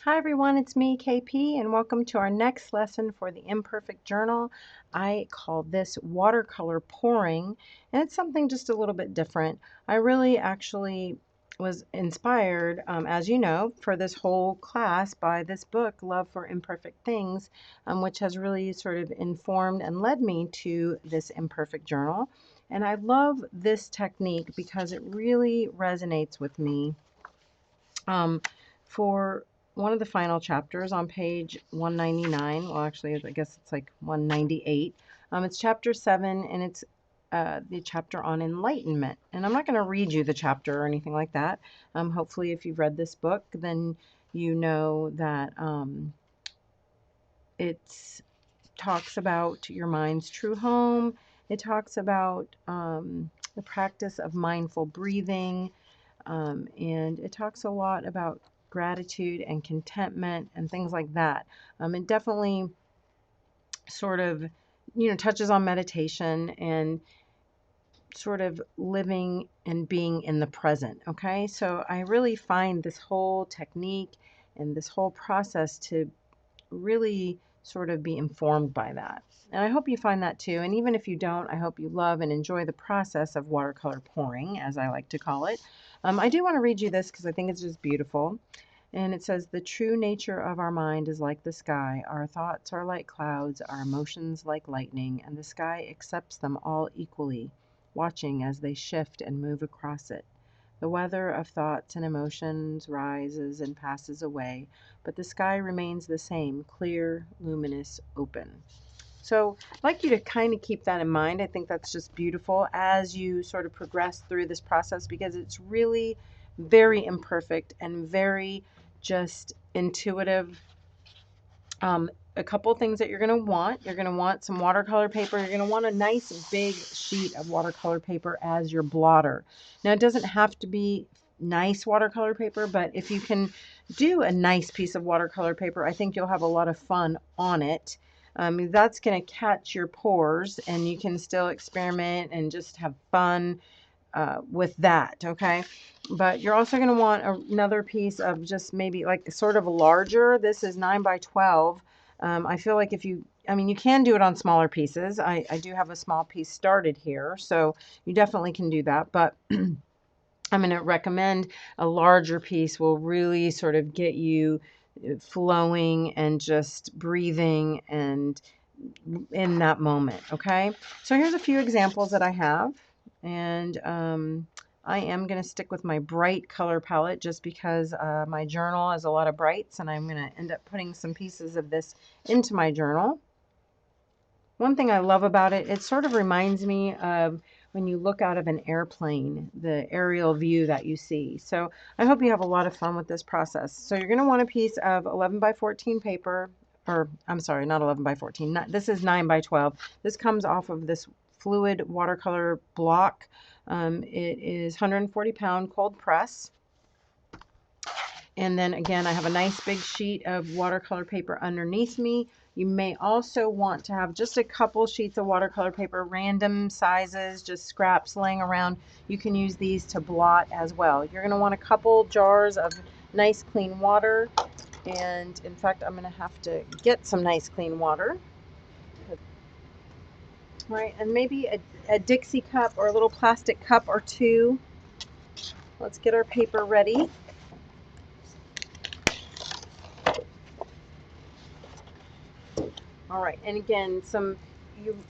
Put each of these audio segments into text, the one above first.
Hi everyone, it's me, KP, and welcome to our next lesson for the Imperfect Journal. I call this watercolor pouring, and it's something just a little bit different. I really actually was inspired, as you know, for this whole class by this book, Love for Imperfect Things, which has really sort of informed and led me to this Imperfect Journal. And I love this technique because it really resonates with me. For one of the final chapters on page 199, well, actually, I guess it's like 198. It's chapter 7, and it's the chapter on enlightenment. And I'm not going to read you the chapter or anything like that. Hopefully, if you've read this book, then you know that it talks about your mind's true home. It talks about the practice of mindful breathing. And it talks a lot about gratitude and contentment and things like that. It definitely sort of, touches on meditation and sort of living and being in the present. Okay, so I really find this whole technique and this whole process to really sort of be informed by that. And I hope you find that too. And even if you don't, I hope you love and enjoy the process of watercolor pouring, as I like to call it. I do want to read you this because I think it's just beautiful. And it says, "The true nature of our mind is like the sky. Our thoughts are like clouds, our emotions like lightning, and the sky accepts them all equally, watching as they shift and move across it. The weather of thoughts and emotions rises and passes away, but the sky remains the same, clear, luminous, open." So I'd like you to kind of keep that in mind. I think that's just beautiful as you sort of progress through this process because it's really very imperfect and very just intuitive. A couple things that you're going to want. You're going to want some watercolor paper. You're going to want a nice big sheet of watercolor paper as your blotter. Now, it doesn't have to be nice watercolor paper, but if you can do a nice piece of watercolor paper, I think you'll have a lot of fun on it. That's going to catch your pores, and you can still experiment and just have fun with that, okay? But you're also going to want another piece of just maybe like sort of larger. This is 9 by 12. I feel like if you, I mean, you can do it on smaller pieces. I do have a small piece started here, so you definitely can do that. But I'm going to recommend a larger piece will really sort of get you flowing and just breathing and in that moment. Okay, so here's a few examples that I have, and I am going to stick with my bright color palette just because my journal has a lot of brights, and I'm going to end up putting some pieces of this into my journal. One thing I love about it, it sort of reminds me of when you look out of an airplane, the aerial view that you see. So I hope you have a lot of fun with this process. So you're going to want a piece of 11 by 14 paper, or I'm sorry, not 11 by 14. This is 9 by 12. This comes off of this fluid watercolor block. It is 140-pound cold press. And then again, I have a nice big sheet of watercolor paper underneath me. You may also want to have just a couple sheets of watercolor paper, random sizes, just scraps laying around. You can use these to blot as well. You're going to want a couple jars of nice clean water. And in fact, I'm going to have to get some nice clean water. Right, and maybe a Dixie cup or a little plastic cup or two. Let's get our paper ready. All right, and again,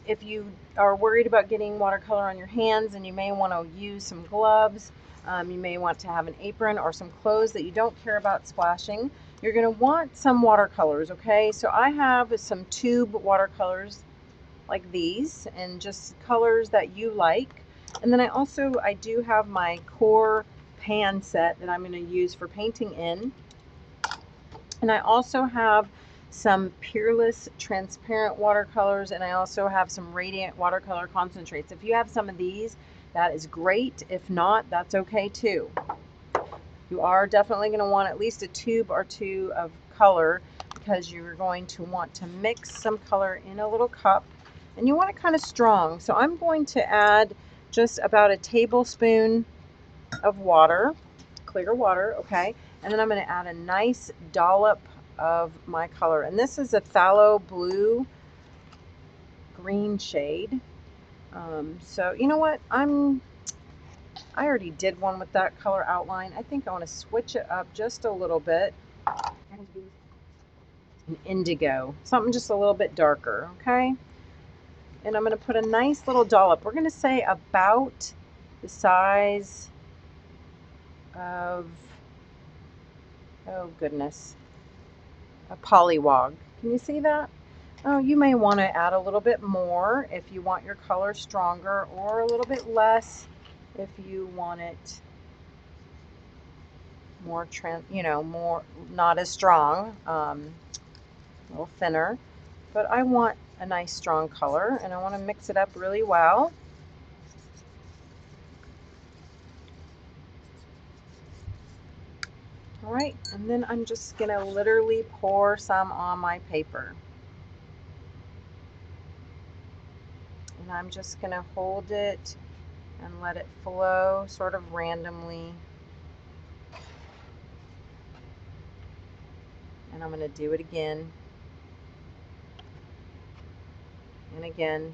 if you are worried about getting watercolor on your hands, and you may want to use some gloves, you may want to have an apron or some clothes that you don't care about splashing. You're going to want some watercolors, okay? So I have some tube watercolors like these, and just colors that you like. And then I do have my core pan set that I'm going to use for painting in. And I also have some Peerless transparent watercolors, and I also have some Radiant watercolor concentrates. If you have some of these, that is great. If not, that's okay too. You are definitely going to want at least a tube or two of color because you're going to want to mix some color in a little cup, and you want it kind of strong. So I'm going to add just about a tablespoon of water, clear water, okay? And then I'm going to add a nice dollop of my color. And this is a phthalo blue green shade. So you know what? I already did one with that color outline. I think I want to switch it up just a little bit. An indigo, something just a little bit darker, okay? And I'm going to put a nice little dollop. We're going to say about the size of, oh goodness, a pollywog. Can you see that? Oh, you may want to add a little bit more if you want your color stronger, or a little bit less if you want it more, more, not as strong, a little thinner. But I want a nice strong color, and I want to mix it up really well. All right, and then I'm just gonna literally pour some on my paper. And I'm just gonna hold it and let it flow sort of randomly. And I'm gonna do it again and again,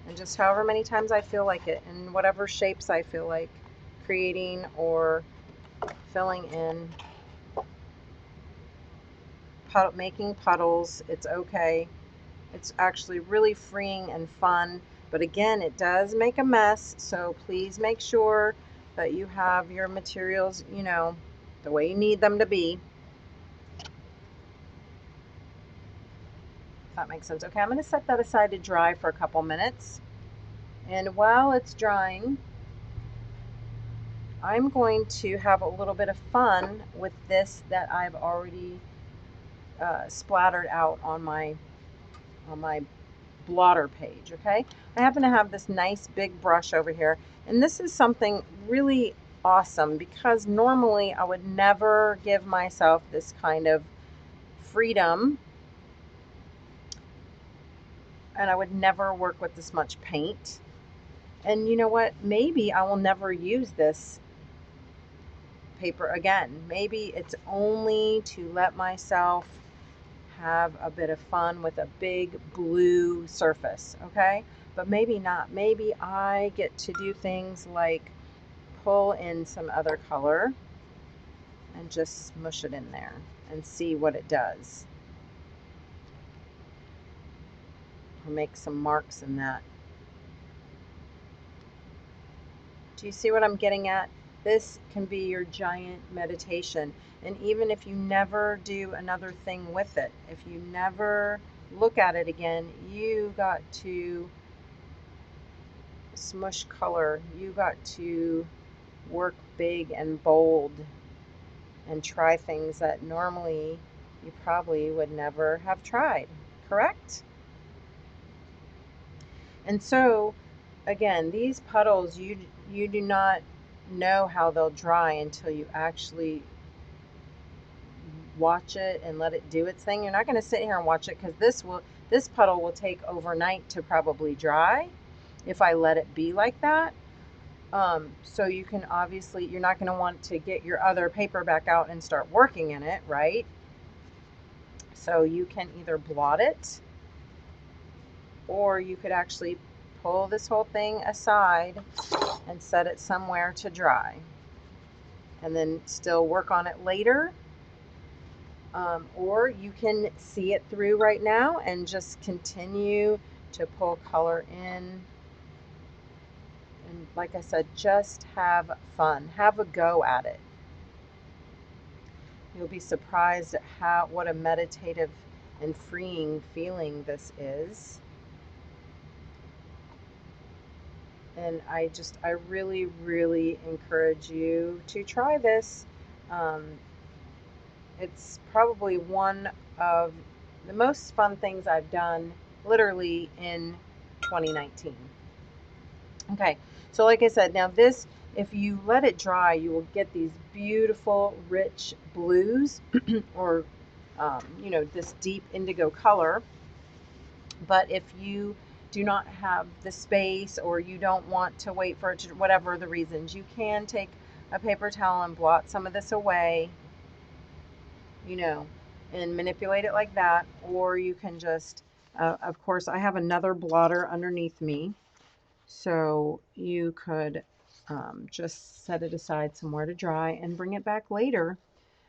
and just however many times I feel like it, and whatever shapes I feel like creating or filling in. Making puddles, it's okay. It's actually really freeing and fun, but again, it does make a mess, so please make sure that you have your materials, the way you need them to be. If that makes sense. Okay, I'm going to set that aside to dry for a couple minutes. And while it's drying, I'm going to have a little bit of fun with this that I've already splattered out on my blotter page. Okay, I happen to have this nice big brush over here, and this is something really awesome because normally I would never give myself this kind of freedom, and I would never work with this much paint. And you know what, maybe I will never use this paper again. Maybe it's only to let myself have a bit of fun with a big blue surface, okay? But maybe not. Maybe I get to do things like pull in some other color and just smush it in there and see what it does. Or make some marks in that. Do you see what I'm getting at? This can be your giant meditation. And even if you never do another thing with it, if you never look at it again, you got to smush color. You got to work big and bold and try things that normally you probably would never have tried, correct? And so, again, these puddles, you do not know how they'll dry until you actually watch it and let it do its thing. You're not going to sit here and watch it, because this puddle will take overnight to probably dry if I let it be like that. So you can obviously, you're not going to want to get your other paper back out and start working in it, right? So you can either blot it, or you could actually pull this whole thing aside and set it somewhere to dry, and then still work on it later. Or you can see it through right now and just continue to pull color in. And like I said, just have fun. Have a go at it. You'll be surprised at what a meditative and freeing feeling this is. And I really, really encourage you to try this. It's probably one of the most fun things I've done literally in 2019. Okay, so like I said, now this, if you let it dry, you will get these beautiful, rich blues or, this deep indigo color. But if you do not have the space, or you don't want to wait for it to, whatever the reasons, you can take a paper towel and blot some of this away, you know, and manipulate it like that. Or you can just, of course, I have another blotter underneath me. So you could just set it aside somewhere to dry and bring it back later.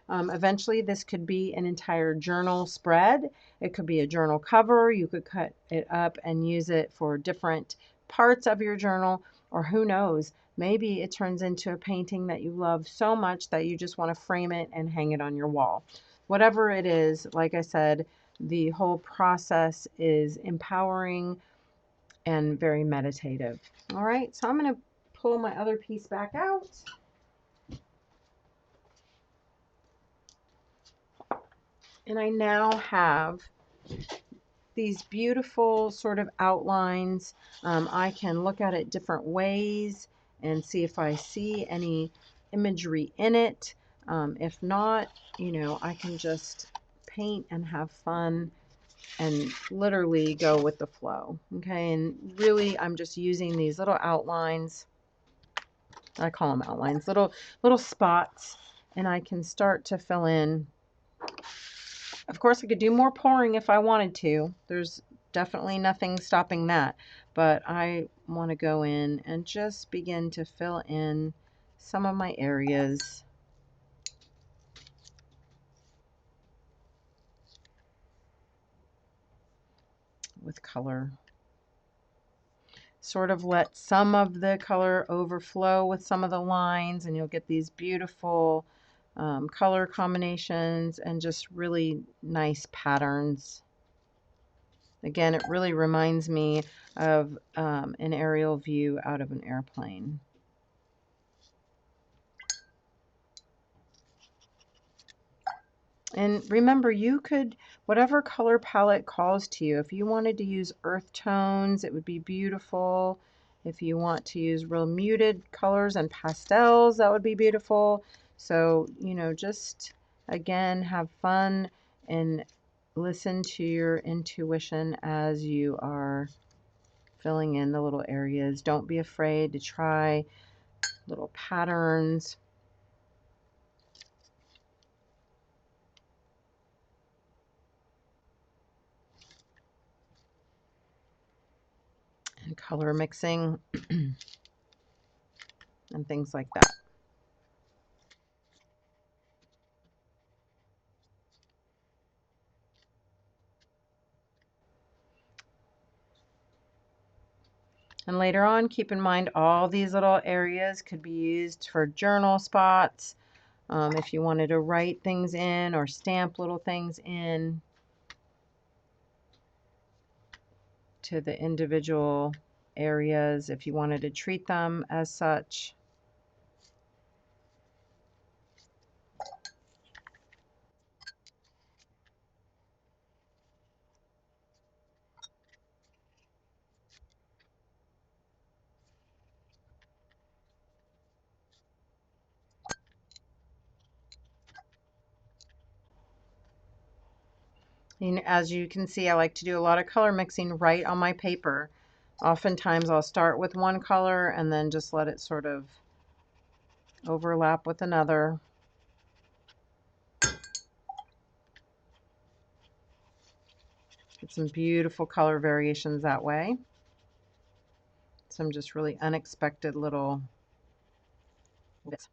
Eventually, this could be an entire journal spread. It could be a journal cover. You could cut it up and use it for different parts of your journal, or who knows, maybe it turns into a painting that you love so much that you just want to frame it and hang it on your wall. Whatever it is, like I said, the whole process is empowering and very meditative. All right, so I'm going to pull my other piece back out. And I now have these beautiful sort of outlines. I can look at it different ways and see if I see any imagery in it. If not, you know, I can just paint and have fun and literally go with the flow. Okay, and really I'm just using these little outlines. I call them outlines, little spots, and I can start to fill in. Of course, I could do more pouring if I wanted to. There's definitely nothing stopping that. But I want to go in and just begin to fill in some of my areas with color. Sort of let some of the color overflow with some of the lines, and you'll get these beautiful color combinations and just really nice patterns. Again, it really reminds me of an aerial view out of an airplane. And remember, you could, whatever color palette calls to you, if you wanted to use earth tones, it would be beautiful. If you want to use real muted colors and pastels, that would be beautiful. So, you know, just again, have fun and listen to your intuition as you are filling in the little areas. Don't be afraid to try little patterns. And color mixing and things like that. And later on, keep in mind all these little areas could be used for journal spots. If you wanted to write things in or stamp little things in to the individual areas, if you wanted to treat them as such. And as you can see, I like to do a lot of color mixing right on my paper. Oftentimes I'll start with one color and then just let it sort of overlap with another. Get some beautiful color variations that way. Some just really unexpected little bits.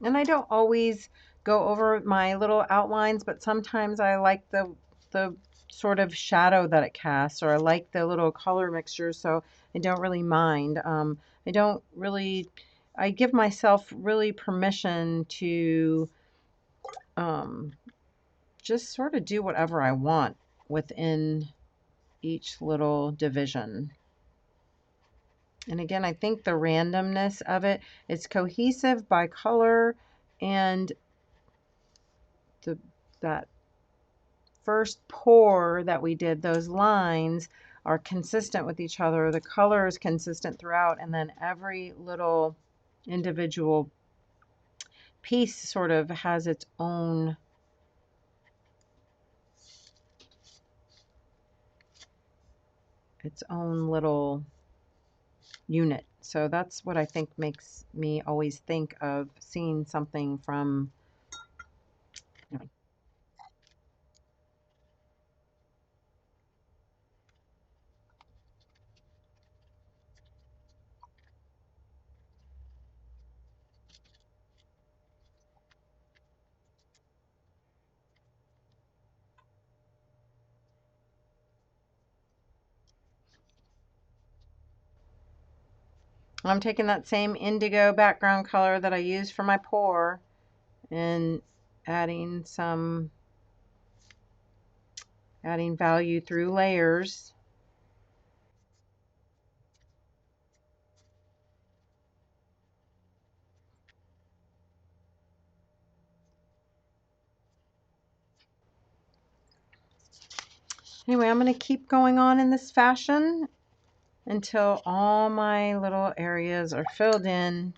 And I don't always go over my little outlines, but sometimes I like the sort of shadow that it casts, or I like the little color mixture, so I don't really mind. I don't really, I give myself really permission to um, just sort of do whatever I want within each little division. And again, I think the randomness of it, it's cohesive by color, and that first pour that we did, those lines are consistent with each other. The color is consistent throughout, and then every little individual piece sort of has its own its own little unit. So that's what I think makes me always think of seeing something from, you know. I'm taking that same indigo background color that I used for my pour and adding value through layers. Anyway, I'm going to keep going on in this fashion until all my little areas are filled in.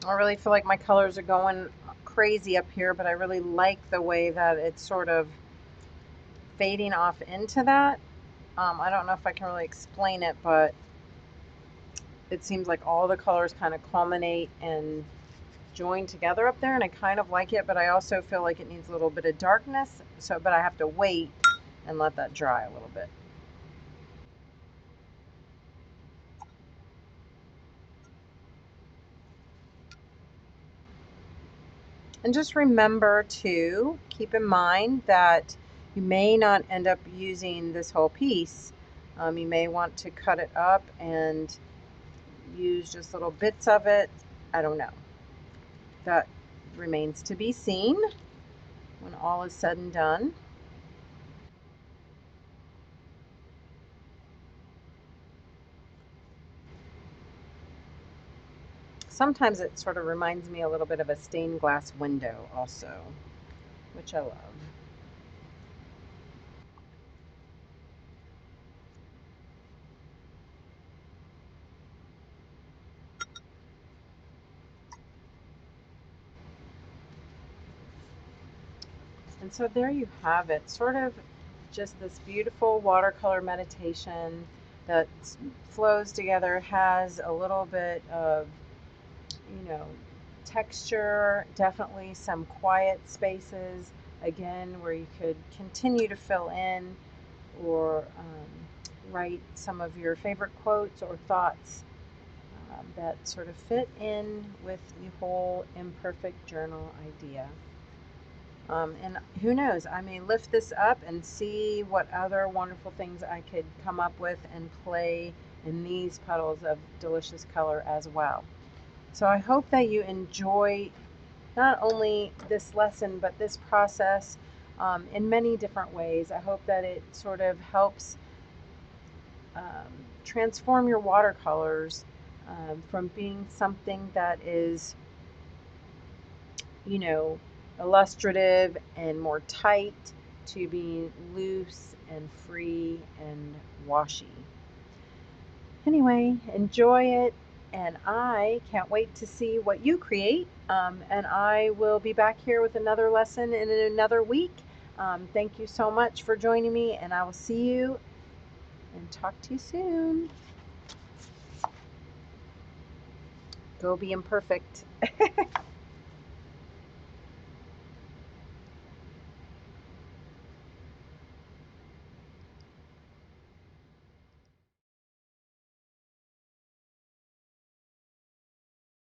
I really feel like my colors are going crazy up here, but I really like the way that it's sort of fading off into that. I don't know if I can really explain it, but it seems like all the colors kind of culminate and join together up there, and I kind of like it, but I also feel like it needs a little bit of darkness. So, but I have to wait and let that dry a little bit. And just remember to keep in mind that you may not end up using this whole piece. You may want to cut it up and use just little bits of it. I don't know. That remains to be seen when all is said and done. Sometimes it sort of reminds me a little bit of a stained glass window also, which I love. And so there you have it, sort of just this beautiful watercolor meditation that flows together, has a little bit of, you know, texture, definitely some quiet spaces, again, where you could continue to fill in or write some of your favorite quotes or thoughts that sort of fit in with the whole imperfect journal idea. And who knows, I may lift this up and see what other wonderful things I could come up with and play in these puddles of delicious color as well. So I hope that you enjoy not only this lesson, but this process in many different ways. I hope that it sort of helps transform your watercolors from being something that is, you know, illustrative and more tight to being loose and free and washy. Anyway, enjoy it, and I can't wait to see what you create. And I will be back here with another lesson in another week. Thank you so much for joining me, and I will see you and talk to you soon. Go be imperfect.